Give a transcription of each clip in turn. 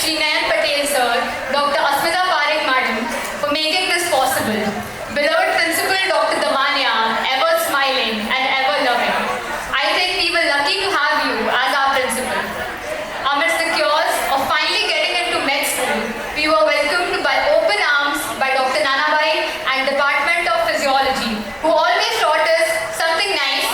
Shri Nayan Patel sir, Dr. Asmita Parekh madam for making this possible. Beloved Principal Dr. Damania, ever smiling and ever loving. I think we were lucky to have you as our principal. Amidst the chaos of finally getting into med school, we were welcomed by open arms by Dr. Nanabai and Department of Physiology, who always taught us something nice.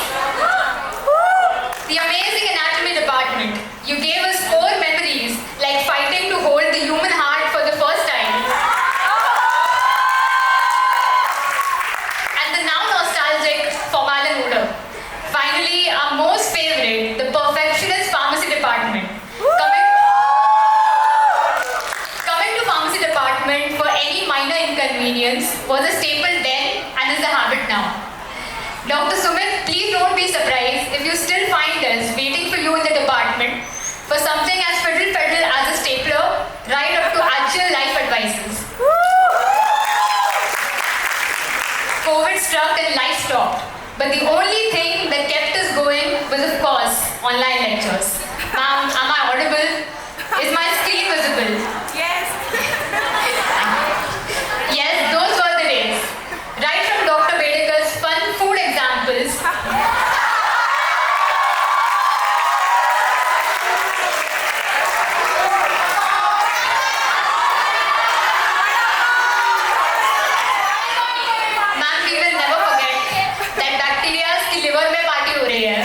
The amazing anatomy department. You gave us core memories like fighting to hold the human heart for the first time. And the now nostalgic formalin odor. Finally, our most favorite, the perfectionist pharmacy department. Coming to pharmacy department for any minor inconvenience was a staple then and is a habit now. Dr. Sumit, please don't be surprised if you still find us waiting for you in the department for something as fiddle as a stapler, right up to actual life advices. COVID struck and life stopped, but the only thing that kept us going was, of course, online lectures. Ma'am, am I audible? Is my screen visible? Yes. Yes, those were the days. Right from Dr. Bedekar's fun food examples. Ma'am, we will never forget that bacteria की liver में party हो रही है.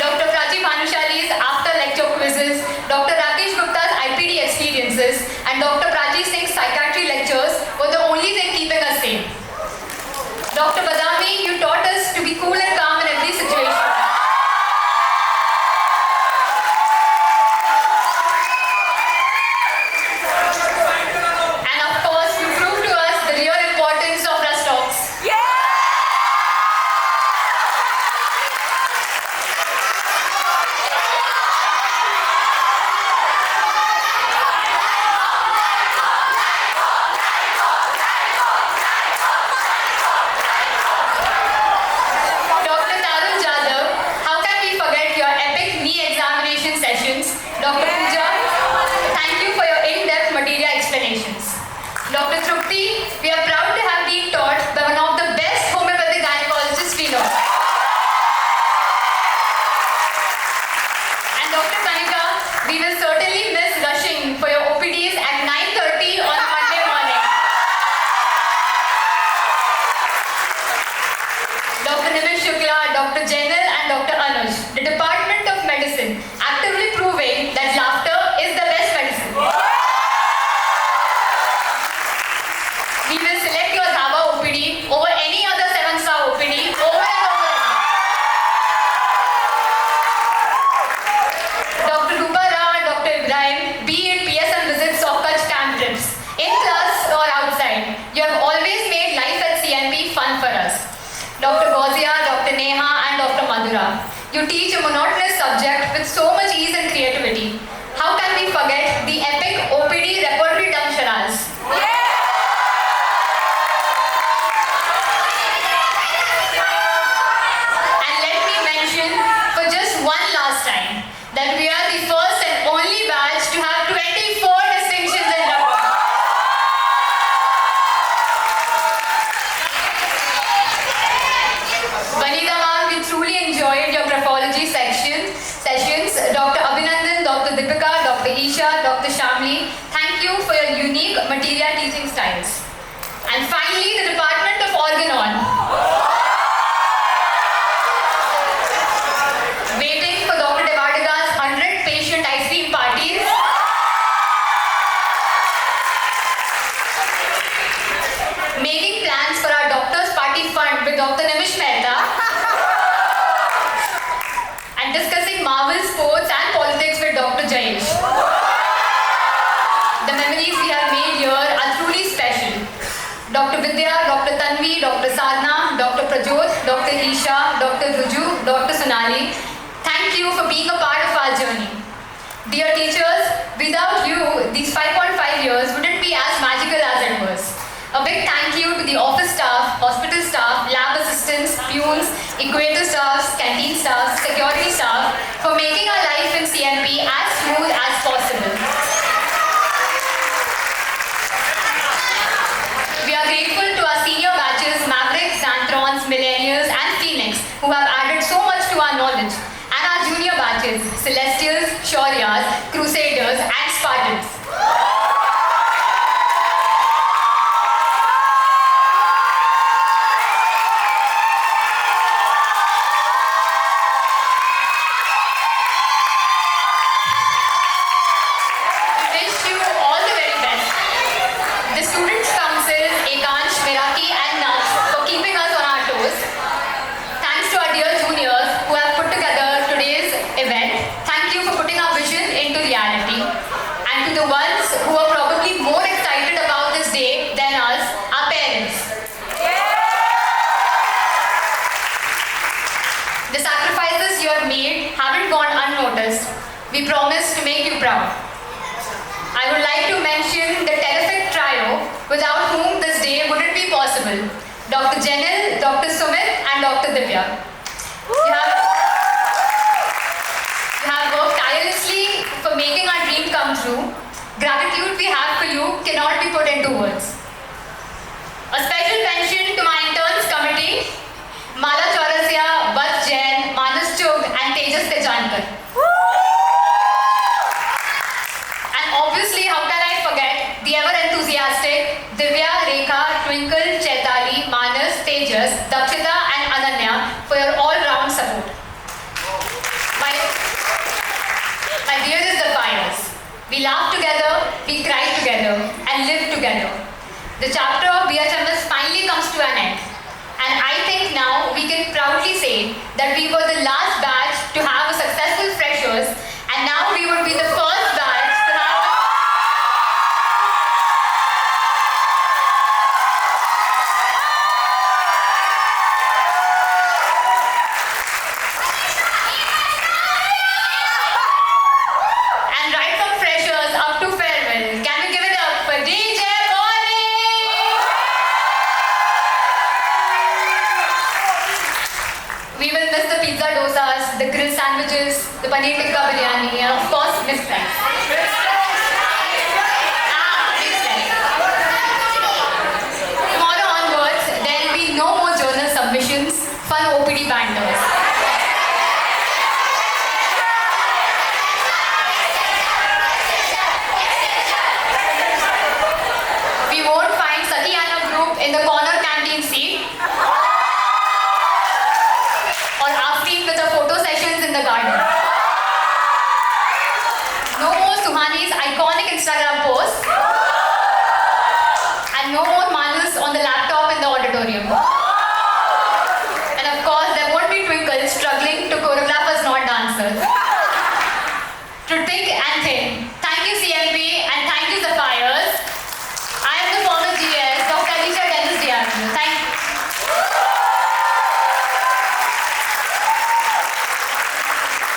Dr. Prachi Bhanushali's after lecture quizzes, Dr. Rakesh Gupta's IPD experiences, and Dr. Prachi Singh's psychiatry lectures were the only thing keeping us sane. Dr. Badami, you taught us to be cool and calm in every situation. And of course, you proved to us the real importance of rust talks. Dr. Tarun Jadhav, how can we forget your epic knee examination sessions? Dr. Pooja, thank you for your in-depth material explanations. Dr. Trupti, we are proud to have been taught by one of the best homeopathic gynecologists we know. And Dr. Kanika, we will certainly miss rushing for your OPDs at 9:30 on Monday morning. Dr. Nimish Shukla, Dr. Jainal and Dr. Anuj, the Department of Medicine, actively proving that laughter is the best medicine. We will select your Dhaba OPD over any other 7-star OPD over and over. Dr. Rupa Ra and Dr. Ibrahim, be it PSM visits or Kutch camp trips, in class or outside, you have always made life at CNB fun for us. Dr. Gauzia, Dr. Neha and Dr. Madhura, you teach a monotonous subject with so much ease and creativity. How can we forget the epic OPD repertory dumb charadas? And let me mention for just one last time that we are the first and only batch to have 24 distinctions in rubber. Vanita ma'am, we truly enjoyed your graphology sessions. Dr. Abhinandan, Dr. Deepika, Dr. Isha, Dr. Shamli, thank you for your unique material teaching styles. And finally, the Department of Organon. Waiting for Dr. Devadaga's 100 patient ice cream parties. Making plans for our doctor's party fund with Dr. Nimish Mehta. And discussing Marvel sports and politics with Dr. Jayesh. The memories we have made here are truly special. Dr. Vidya, Dr. Tanvi, Dr. Sadhna, Dr. Prajot, Dr. Isha, Dr. Ruju, Dr. Sonali, thank you for being a part of our journey. Dear teachers, without you, these 5.5 years wouldn't be as magical as it was. A big thank you to the office staff, hospital staff, lab assistants, peons, equator staffs, canteen staff, security staff for making College, and our junior batches, Celestials, Shauryas, Crusaders, and Spartans. We wish you all the very best. The Students' Council, Ekansh, Miraki, and Naj for keeping us on our toes. Thanks to our dear juniors who have put together today's event. Thank you for putting our vision into reality. And to the ones who are probably more excited about this day than us, our parents. The sacrifices you have made haven't gone unnoticed. We promise to make you proud. I would like to mention the terrific trio without whom this day wouldn't be possible. Dr. Jenil, Dr. Sumit, and Dr. Divya. You have worked tirelessly for making our dream come true. Gratitude we have for you cannot be put into words. A special mention to my interns committee, Mala Chaurasia, Bats Jain, Manas Chugh, and Tejas Tejankar. And obviously, how can I forget the ever-enthusiastic Divya, Rekha, Twinkle, Chaitali, Manas, Tejas, Dakshita, and Ananya for your all-round support. My dearest Defiers, we laugh together, we cry together, and live together. The chapter of BHMS finally comes to an end. And I think now we can proudly say that we were the last batch to have a successful freshers, and now we would be the first batch to have a... And right from freshers up to farewell, can we give it up for DJ Bonnie? We will miss the pizza dosas, the grilled sandwiches, the paneer tikka biryani, and of course, Miss Friends. Tomorrow onwards, there will be no more journal submissions, fun OPD banters. We won't find Satyana group in the corner canteen seat or asking with the photo sessions in the garden. No more Suhani's iconic Instagram posts, and no more Manus on the laptop in the auditorium.